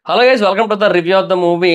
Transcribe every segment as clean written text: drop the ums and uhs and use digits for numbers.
Hello guys, welcome to the review of the movie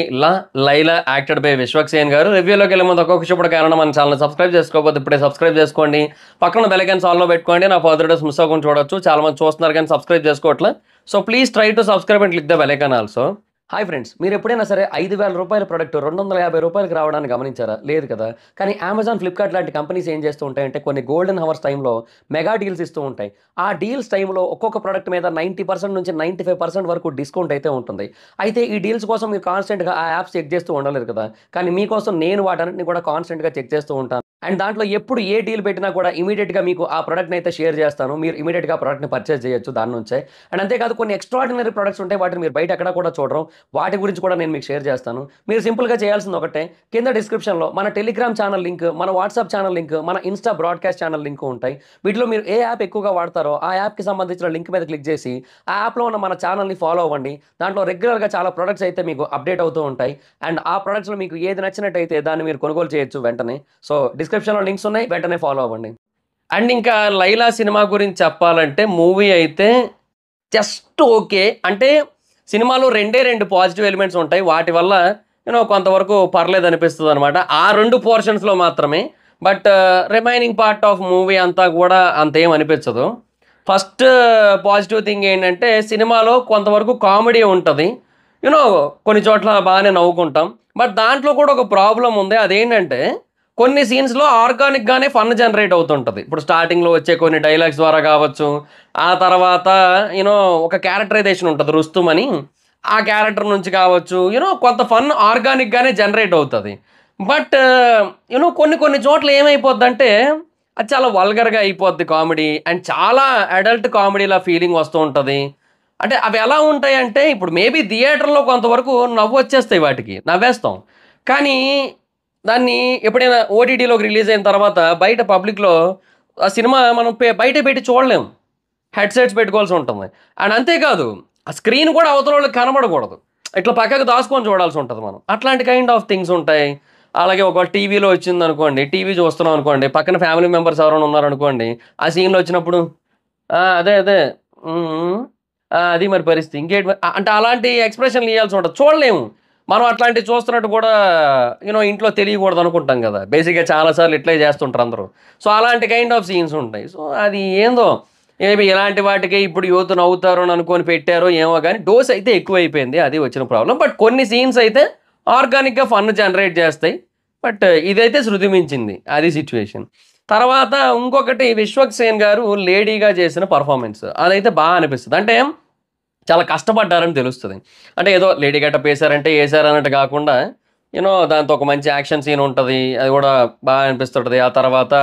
Laila acted by Vishwak Sen గారు. రివ్యూలోకి వెళ్ళే ముందు ఒక్కొక్క చూపుడు కారణం మన ఛానల్ సబ్స్క్రైబ్ చేసుకోకపోతే ఇప్పుడే సబ్స్క్రైబ్ చేసుకోండి. పక్కన బెల్ ఐకాన్ ఆల్లో పెట్టుకోండి. నా ఫర్దర్ డేస్ మిస్ అవ్వకుండా చూడొచ్చు. చాలా మంది చూస్తున్నారు కానీ సబ్స్క్రైబ్ చేసుకోవట్లే. So please try to subscribe and click the bell icon also. Hi friends, మీరు ఎప్పుడైనా సరే 5,000 రూపాయల ప్రొడక్ట్ 250 రూపాయలకి రావడానికి గమనించారా? లేదు కదా. కానీ అమెజాన్, ఫ్లిప్కార్ట్ లాంటి కంపెనీస్ ఏం చేస్తూ ఉంటాయంటే కొన్ని గోల్డెన్ హవర్స్ టైంలో మెగా డీల్స్ ఇస్తూ ఉంటాయి. ఆ డీల్స్ టైంలో ఒక్కొక్క ప్రొడక్ట్ మీద 90% నుంచి 95% వరకు డిస్కౌంట్ అయితే ఉంటుంది. అయితే ఈ డీల్స్ కోసం మీరు కాన్స్టెంట్గా ఆ యాప్స్ చెక్ చేస్తూ ఉండలేరు కదా. కానీ మీకోసం నేను వాటన్నిటిని కూడా కాన్స్టెంట్గా చెక్ చేస్తూ ఉంటాను. అండ్ దాంట్లో ఎప్పుడు ఏ డీల్ పెట్టినా కూడా ఇమీడియట్గా మీకు ఆ ప్రొడక్ట్ని అయితే షేర్ చేస్తాను. మీరు ఇమీడియట్గా ప్రొడక్ట్ని పర్చేస్ చేయొచ్చు దాని నుంచే. అండ్ అంతేకాదు కొన్ని ఎక్స్ట్రాడినరీ ప్రొడక్ట్స్ ఉంటాయి, వాటిని మీరు బయట ఎక్కడ కూడా చూడరు. వాటి గురించి కూడా నేను మీకు షేర్ చేస్తాను. మీరు సింపుల్గా చేయాల్సింది ఒకటే, కింద డిస్క్రిప్షన్లో మన టెలిగ్రామ్ ఛానల్ లింక్, మన వాట్సాప్ ఛానల్ లింక్, మన ఇన్స్టా బ్రాడ్కాస్ట్ ఛానల్ లింక్ ఉంటాయి. వీటిలో మీరు ఏ యాప్ ఎక్కువగా వాడతారో ఆ యాప్కి సంబంధించిన లింక్ మీద క్లిక్ చేసి ఆ యాప్లో ఉన్న మన ఛానల్ని ఫాలో అవ్వండి. దాంట్లో రెగ్యులర్గా చాలా ప్రొడక్ట్స్ అయితే మీకు అప్డేట్ అవుతూ ఉంటాయి. అండ్ ఆ ప్రొడక్ట్స్లో మీకు ఏది నచ్చినట్టయితే దాన్ని మీరు కొనుగోలు చేయొచ్చు వెంటనే. సో డిస్క్రిప్షన్లో లింక్స్ ఉన్నాయి, వెంటనే ఫాలో అవ్వండి. అండ్ ఇంకా లైలా సినిమా గురించి చెప్పాలంటే మూవీ అయితే జస్ట్ ఓకే. అంటే సినిమాలో రెండు పాజిటివ్ ఎలిమెంట్స్ ఉంటాయి. వాటి వల్ల కొంతవరకు పర్లేదు అనిపిస్తుంది అనమాట. ఆ 2 పోర్షన్స్లో మాత్రమే. But remaining part of movie అంతా కూడా అంతేం అనిపించదు. ఫస్ట్ పాజిటివ్ థింగ్ ఏంటంటే సినిమాలో కొంతవరకు కామెడీ ఉంటుంది. కొన్ని చోట్ల బాగానే నవ్వుకుంటాం. బట్ దాంట్లో కూడా ఒక ప్రాబ్లం ఉంది. అదేంటంటే కొన్ని సీన్స్లో ఆర్గానిక్గానే ఫన్ జనరేట్ అవుతుంటుంది. ఇప్పుడు స్టార్టింగ్లో వచ్చే కొన్ని డైలాగ్స్ ద్వారా కావచ్చు, ఆ తర్వాత ఒక క్యారెక్టరైజేషన్ ఉంటుంది రుస్తుమ్ అని, ఆ క్యారెక్టర్ నుంచి కావచ్చు, కొంత ఫన్ ఆర్గానిక్గానే జనరేట్ అవుతుంది. బట్ కొన్ని చోట్ల ఏమైపోద్దంటే అది చాలా వల్గర్గా అయిపోద్ది కామెడీ. అండ్ చాలా అడల్ట్ కామెడీలా ఫీలింగ్ వస్తూ ఉంటుంది. అంటే అవి ఎలా ఉంటాయంటే ఇప్పుడు మేబీ థియేటర్లో కొంతవరకు నవ్వు వచ్చేస్తాయి, వాటికి నవ్వేస్తాం. కానీ దాన్ని ఎప్పుడైనా ఓటీటీలోకి రిలీజ్ అయిన తర్వాత బయట పబ్లిక్లో ఆ సినిమా మనం బయట పెట్టి చూడలేము. హెడ్సెట్స్ పెట్టుకోవాల్సి ఉంటుంది. అండ్ అంతేకాదు ఆ స్క్రీన్ కూడా అవతల వాళ్ళకి కనబడకూడదు, ఇట్లా పక్కకు దాచుకొని చూడాల్సి ఉంటుంది మనం. అట్లాంటి కైండ్ ఆఫ్ థింగ్స్ ఉంటాయి. అలాగే ఒకవేళ టీవీలో వచ్చింది అనుకోండి, టీవీ చూస్తున్నాం అనుకోండి, పక్కన ఫ్యామిలీ మెంబర్స్ ఎవరైనా ఉన్నారనుకోండి, ఆ సీన్లో వచ్చినప్పుడు అదే అదే అది మరి పరిస్థితి ఇంకేంటి అంటే అలాంటి ఎక్స్ప్రెషన్లు ఇవ్వాల్సి ఉంటుంది. చూడలేము మనం. అట్లాంటివి చూస్తున్నట్టు కూడా ఇంట్లో తెలియకూడదు అనుకుంటాం కదా. బేసిక్గా చాలాసార్లు ఇట్లే చేస్తుంటారు అందరూ. సో అలాంటి కైండ్ ఆఫ్ సీన్స్ ఉంటాయి. సో అది ఏందో మేబీ ఇలాంటి వాటికి ఇప్పుడు యూత్ నవ్వుతారు అని అనుకొని పెట్టారో ఏమో, కానీ డోస్ అయితే ఎక్కువైపోయింది, అది వచ్చిన ప్రాబ్లం. బట్ కొన్ని సీన్స్ అయితే ఆర్గానిక్గా ఫన్ జనరేట్ చేస్తాయి. బట్ ఇదైతే శృతి మించింది, అది సిచ్యువేషన్. తర్వాత ఇంకొకటి విశ్వక్ సేన్ గారు లేడీగా చేసిన పర్ఫార్మెన్స్ అదైతే బాగా అనిపిస్తుంది. అంటే చాలా కష్టపడ్డారని తెలుస్తుంది. అంటే ఏదో లేడీ గెటప్ వేసారంటే వేసారు అన్నట్టు కాకుండా దాంతో ఒక మంచి యాక్షన్ సీన్ ఉంటుంది, అది కూడా బాగా అనిపిస్తుంటుంది. ఆ తర్వాత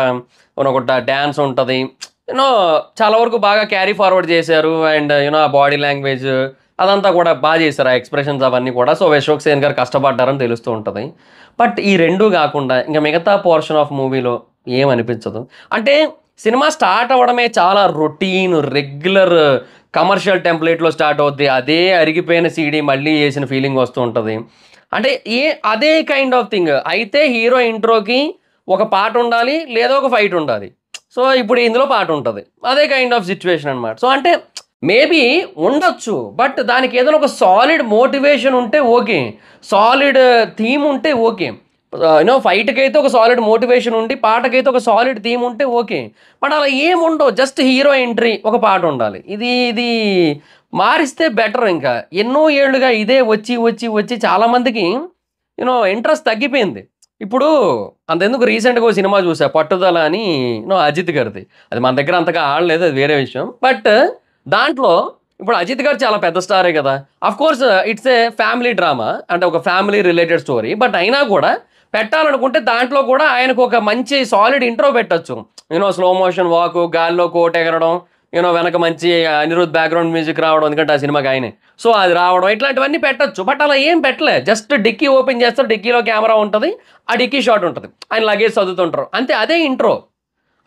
ఒక డ్యాన్స్ ఉంటుంది. చాలా వరకు బాగా క్యారీ ఫార్వర్డ్ చేశారు. అండ్ ఆ బాడీ లాంగ్వేజ్ అదంతా కూడా బాగా చేశారు, ఆ ఎక్స్ప్రెషన్స్ అవన్నీ కూడా. సో విశ్వక్ సేన్ గారు కష్టపడ్డారని తెలుస్తూ ఉంటుంది. బట్ ఈ రెండు కాకుండా ఇంకా మిగతా పోర్షన్ ఆఫ్ మూవీలో ఏమనిపించదు. అంటే సినిమా స్టార్ట్ అవ్వడమే చాలా రొటీన్, రెగ్యులర్ కమర్షియల్ టెంప్లెట్లో స్టార్ట్ అవుద్ది. అదే అరిగిపోయిన సీడీ మళ్ళీ వేసిన ఫీలింగ్ వస్తూ ఉంటుంది. అంటే అదే కైండ్ ఆఫ్ థింగ్. అయితే హీరో ఇంట్రోకి ఒక పాట ఉండాలి, లేదా ఒక ఫైట్ ఉండాలి. సో ఇప్పుడు ఇందులో పాట ఉంటుంది, అదే కైండ్ ఆఫ్ సిచ్యువేషన్ అనమాట. సో అంటే మేబీ ఉండొచ్చు, బట్ దానికి ఏదైనా ఒక సాలిడ్ మోటివేషన్ ఉంటే ఓకే, సాలిడ్ థీమ్ ఉంటే ఓకే. ఫైట్కి అయితే ఒక సాలిడ్ మోటివేషన్ ఉండి పాటకైతే ఒక సాలిడ్ థీమ్ ఉంటే ఓకే. బట్ అలా ఏముండవు, జస్ట్ హీరో ఎంట్రీ ఒక పాట ఉండాలి. ఇది మారిస్తే బెటర్. ఇంకా ఎన్నో ఏళ్ళుగా ఇదే వచ్చి వచ్చి వచ్చి చాలామందికి ఇంట్రెస్ట్ తగ్గిపోయింది. ఇప్పుడు అంతెందుకు రీసెంట్గా ఒక సినిమా చూసా, పట్టుదల అని, అజిత్ గారిది. అది మన దగ్గర అంతగా ఆడలేదు, అది వేరే విషయం. బట్ దాంట్లో ఇప్పుడు అజిత్ గారు చాలా పెద్ద స్టారే కదా. Of course it's a family drama, అంటే ఒక ఫ్యామిలీ రిలేటెడ్ స్టోరీ. బట్ అయినా కూడా పెట్టాలనుకుంటే దాంట్లో కూడా ఆయనకు ఒక మంచి సాలిడ్ ఇంట్రో పెట్టచ్చు. స్లో మోషన్ వాక్, గాల్లో కోట్ ఎగరడం, వెనక మంచి అనిరుద్ బ్యాక్గ్రౌండ్ మ్యూజిక్ రావడం, ఎందుకంటే ఆ సినిమాకి ఆయనే. సో అది రావడం, ఇట్లాంటివన్నీ పెట్టచ్చు. బట్ అలా ఏం పెట్టలే. జస్ట్ డిక్కీ ఓపెన్ చేస్తారు, డిక్కీలో కెమెరా ఉంటుంది, ఆ డిక్కీ షాట్ ఉంటుంది, ఆయన లగేజ్ చదువుతుంటారు, అంతే. అదే ఇంట్రో.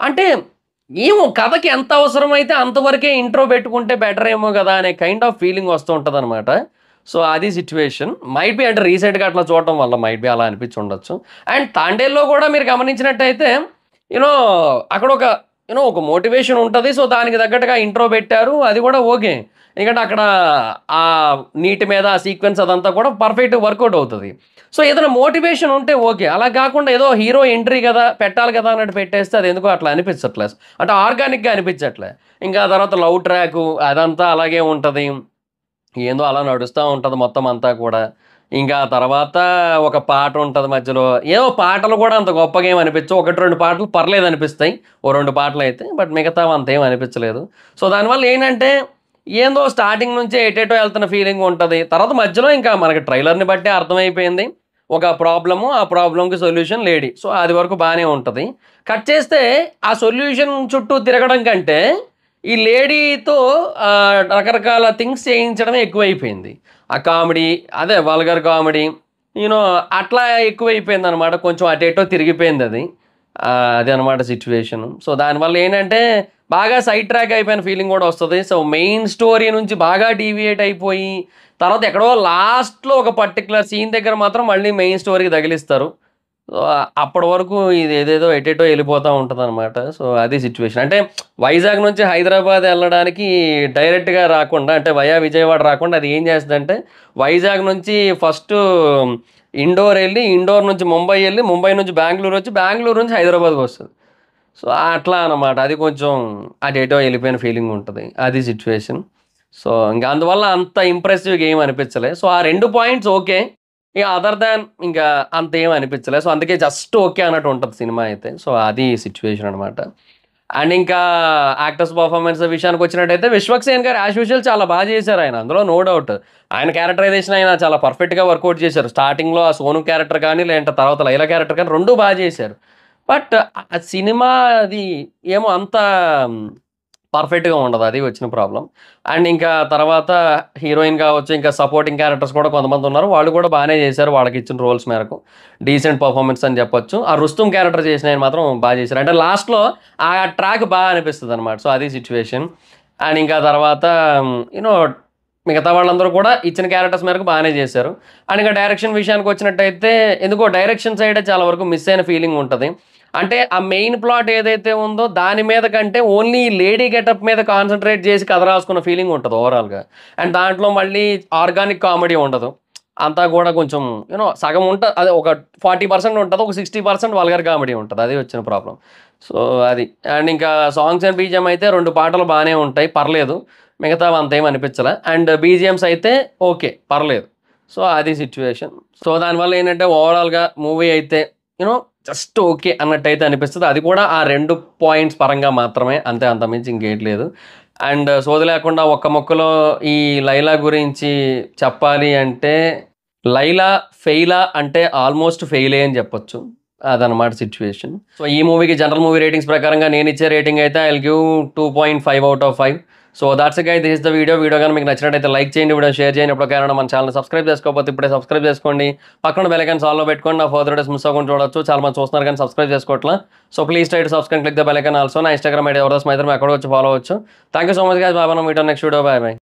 అంటే ఏమో కథకి ఎంత అవసరమైతే అంతవరకే ఇంట్రో పెట్టుకుంటే బెటర్ ఏమో కదా అనే కైండ్ ఆఫ్ ఫీలింగ్ వస్తూ ఉంటుంది అనమాట. సో అది సిచ్యువేషన్. మైట్ బి అంటే రీసెంట్గా అట్లా చూడటం వల్ల మైట్ బి అలా అనిపించి ఉండొచ్చు. అండ్ తాండేల్లో కూడా మీరు గమనించినట్టయితే అక్కడ ఒక ఒక మోటివేషన్ ఉంటుంది. సో దానికి తగ్గట్టుగా ఇంట్రో పెట్టారు, అది కూడా ఓకే. ఎందుకంటే అక్కడ ఆ నీటి మీద ఆ సీక్వెన్స్ అదంతా కూడా పర్ఫెక్ట్ వర్కౌట్ అవుతుంది. సో ఏదైనా మోటివేషన్ ఉంటే ఓకే. అలా కాకుండా ఏదో హీరో ఎంట్రీ కదా పెట్టాలి కదా అన్నట్టు పెట్టేస్తే అది ఎందుకో అట్లా అనిపించట్లే. అంటే ఆర్గానిక్గా అనిపించట్లే. ఇంకా తర్వాత లవ్ ట్రాకు అదంతా అలాగే ఉంటుంది. ఏందో అలా నడుస్తూ ఉంటుంది మొత్తం అంతా కూడా. ఇంకా తర్వాత ఒక పాట ఉంటది మధ్యలో. ఏవో పాటలు కూడా అంత గొప్పగా ఏమి అనిపించవు. 1, 2 పాటలు పర్లేదనిపిస్తాయి. ఓ 2 పాటలయితే. బట్ మిగతావి అంతేం అనిపించలేదు. సో దానివల్ల ఏంటంటే, ఏందో స్టార్టింగ్ నుంచే ఎటేటో ఎళ్తున్న ఫీలింగ్ ఉంటది. తర్వాత మధ్యలో ఇంకా మనకి ట్రైలర్‌ని బట్టే అర్థమైపోయింది. ఒక ప్రాబ్లము, ఆ ప్రాబ్లమ్‌కి సొల్యూషన్ లేడీ. సో అది వరకు బానే ఉంటది. కట్ చేస్తే ఆ సొల్యూషన్ చుట్టూ తిరగడం కంటే, ఈ లేడీతో రకరకాల థింగ్స్ చేయించడమే ఎక్కువైపోయింది. ఆ కామెడీ, అదే వల్గర్ కామెడీ, అట్లా ఎక్కువైపోయిందనమాట. కొంచెం అటు ఇటో తిరిగిపోయిందది. అదే అనమాట సిట్యుయేషను. సో దానివల్ల ఏంటంటే, బాగా సైడ్ ట్రాక్ అయిపోయిన ఫీలింగ్ కూడా వస్తది. సో మెయిన్ స్టోరీ నుంచి బాగా డీవియేట్ అయిపోయి, తర్వాత ఎక్కడో లాస్ట్‌లో ఒక పర్టిక్యులర్ సీన్ దగ్గర మాత్రం మళ్ళీ మెయిన్ స్టోరీకి తగిలిస్తారు. సో, అప్పటి వరకు ఇదేదేదో ఎటెటో ఎళ్ళిపోతా ఉంటదనమాట. సో, అది సిట్యుయేషన్. అంటే వైజాగ్ నుంచి హైదరాబాద్ ఎళ్ళడానికి డైరెక్ట్‌గా రాకుండా అంటే వయా విజయవాడ రాకుండా అది ఏం చేస్తదంటే, వైజాగ్ నుంచి ఫస్టు ఇండోర్ ఎళ్లి, ఇండోర్ నుంచి ముంబై ఎళ్లి, ముంబై నుంచి బెంగుళూరు వచ్చి, బెంగుళూరు నుంచి హైదరాబాద్‌కొస్తది. సో, అట్లా అనమాట. అది కొంచెం అటెటో ఎళ్ళిపోయిన ఫీలింగ్ ఉంటది. అది సిట్యుయేషన్. సో, ఇంక అందువల్ల అంత ఇంప్రెసివ్‌గా ఏమి అనిపించలే. సో, ఆ 2 పాయింట్స్ ఓకే. ఇక అదర్ దాన్ ఇంకా అంతేం అనిపించలే. సో, అందుకే జస్ట్ ఓకే అన్నట్టు ఉంటది సినిమా అయితే. సో, అది సిట్యుయేషన్ అనమాట. అండ్ ఇంకా యాక్టర్స్ పర్ఫార్మెన్స్ విషయానికొచ్చినట్టయితే 'విశ్వక్సేన్' గారు యాజ్ యూజువల్ చాలా చేశారాయన. అందులో నో డౌట్. ఆయన క్యారెక్టరైజేషన్ ఆయన చాలా పర్ఫెక్ట్‌గా వర్కౌట్ చేశారు. స్టార్టింగ్‌లో ఆ సోను క్యారెక్టర్ కానీ, లేదంటే తర్వాత లైలా క్యారెక్టర్ కానీ 2 చేశారు. బట్ ఆ సినిమా అది ఏమో అంత పర్ఫెక్ట్‌గా ఉండదు. అది వచ్చిన ప్రాబ్లమ్. అండ్ ఇంకా తర్వాత హీరోయిన్ కావచ్చు, ఇంకా సపోర్టింగ్ క్యారెక్టర్స్ కూడా కొంతమందున్నారు. వాళ్ళు కూడా బానే చేశారు. వాళ్ళకిచ్చిన రోల్స్ మేరకు. డీసెంట్ పర్ఫార్మెన్స్ అని చెప్పొచ్చు. ఆ 'రుస్తుమ్' క్యారెక్టర్ చేసినాయన మాత్రం చేశారు. అంటే లాస్ట్‌లో ఆ ట్రాక్ అనిపిస్తదనమాట. సో, అది సిట్యుయేషన్. అండ్ ఇంకా తర్వాత యూనో మిగతా వాళ్ళందరూ కూడా ఇచ్చిన క్యారెక్టర్స్ మేరకు బానే చేశారు. అండ్ ఇంకా డైరెక్షన్ విషయానికొచ్చినట్టయితే ఎందుకో డైరెక్షన్ సైడే చాలా వరకు మిస్ అయిన ఫీలింగ్ ఉంటది. అంటే ఆ మెయిన్ ప్లాట్ ఏదైతే ఉందో దాని మీద కంటే ఓన్లీ లేడీ గెటప్ మీద కాన్సంట్రేట్ చేసి కథ రాసుకున్న ఫీలింగ్ ఉంటది ఓవరాల్‌గా. అండ్ దాంట్లో మళ్ళీ ఆర్గానిక్ కామెడీ ఉండదు. అంతా కూడా కొంచెం సగం అదే ఒక 40% ఉంటది. ఒక 60% వల్గర్ కామెడీ ఉంటది. అది వచ్చిన ప్రాబ్లమ్. సో, అది. అండ్ ఇంకా సాంగ్స్ అండ్ బీజీఎం అయితే 2 పాటలు బానే ఉంటాయి. పర్లేదు. మిగతావి అంతేం అనిపించలే. అండ్ బీజీఎమ్స్ అయితే ఓకే. పర్లేదు. సో, అది సిట్యుయేషన్. సో, దానివల్ల ఏంటంటే ఓవరాల్‌గా మూవీ అయితే యూనో జస్ట్ ఓకే అన్నట్టయితే అనిపిస్తది. అది కూడా ఆ 2 పాయింట్స్ పరంగా మాత్రమే. అంతే, అంతకుమించి ఇంకేటి లేదు. అండ్ సోది లేకుండా ఒక్క ముక్కలో ఈ 'లైలా' గురించి చెప్పాలి అంటే, 'లైలా' ఫెయిలా అంటే ఆల్మోస్ట్ ఫెయిలే అని చెప్పొచ్చు. అదనమాట సిట్యుయేషన్. సో, ఈ మూవీకి జనరల్ మూవీ రేటింగ్స్ ప్రకారంగా నేనిచ్చే రేటింగ్ అయితే I will give 2.5 out of 5. So, that's it guys. This is the video. Video గాని మీకు నచ్చినట్టయితే లైక్ చేయండి. వీడియో షేర్ చేయండి. ఎప్పటికైనా మన ఛానెల్‌ని సబ్స్క్రైబ్ చేసుకోకపోతే ఇప్పుడే సబ్స్క్రైబ్ చేసుకోండి. పక్కన బెల్ ఐకాన్ ఆల్‌లో పెట్టుకోండి. నా ఫర్దర్ వీడియోస్ మిస్ అవ్వకుండా చూడొచ్చు. చాలా మంది చూస్తున్నారు కానీ సబ్స్క్రైబ్ చేసుకోవట్లా. So, please try to subscribe, click the bell icon also. నా ఇన్‌స్టాగ్రామ్ ఐడీ జబర్దస్త్ మైత్రి, అక్కడ వచ్చి ఫాలో అవ్వచ్చు. Thank you so much guys. Bye. మనం meet on next video. Bye bye.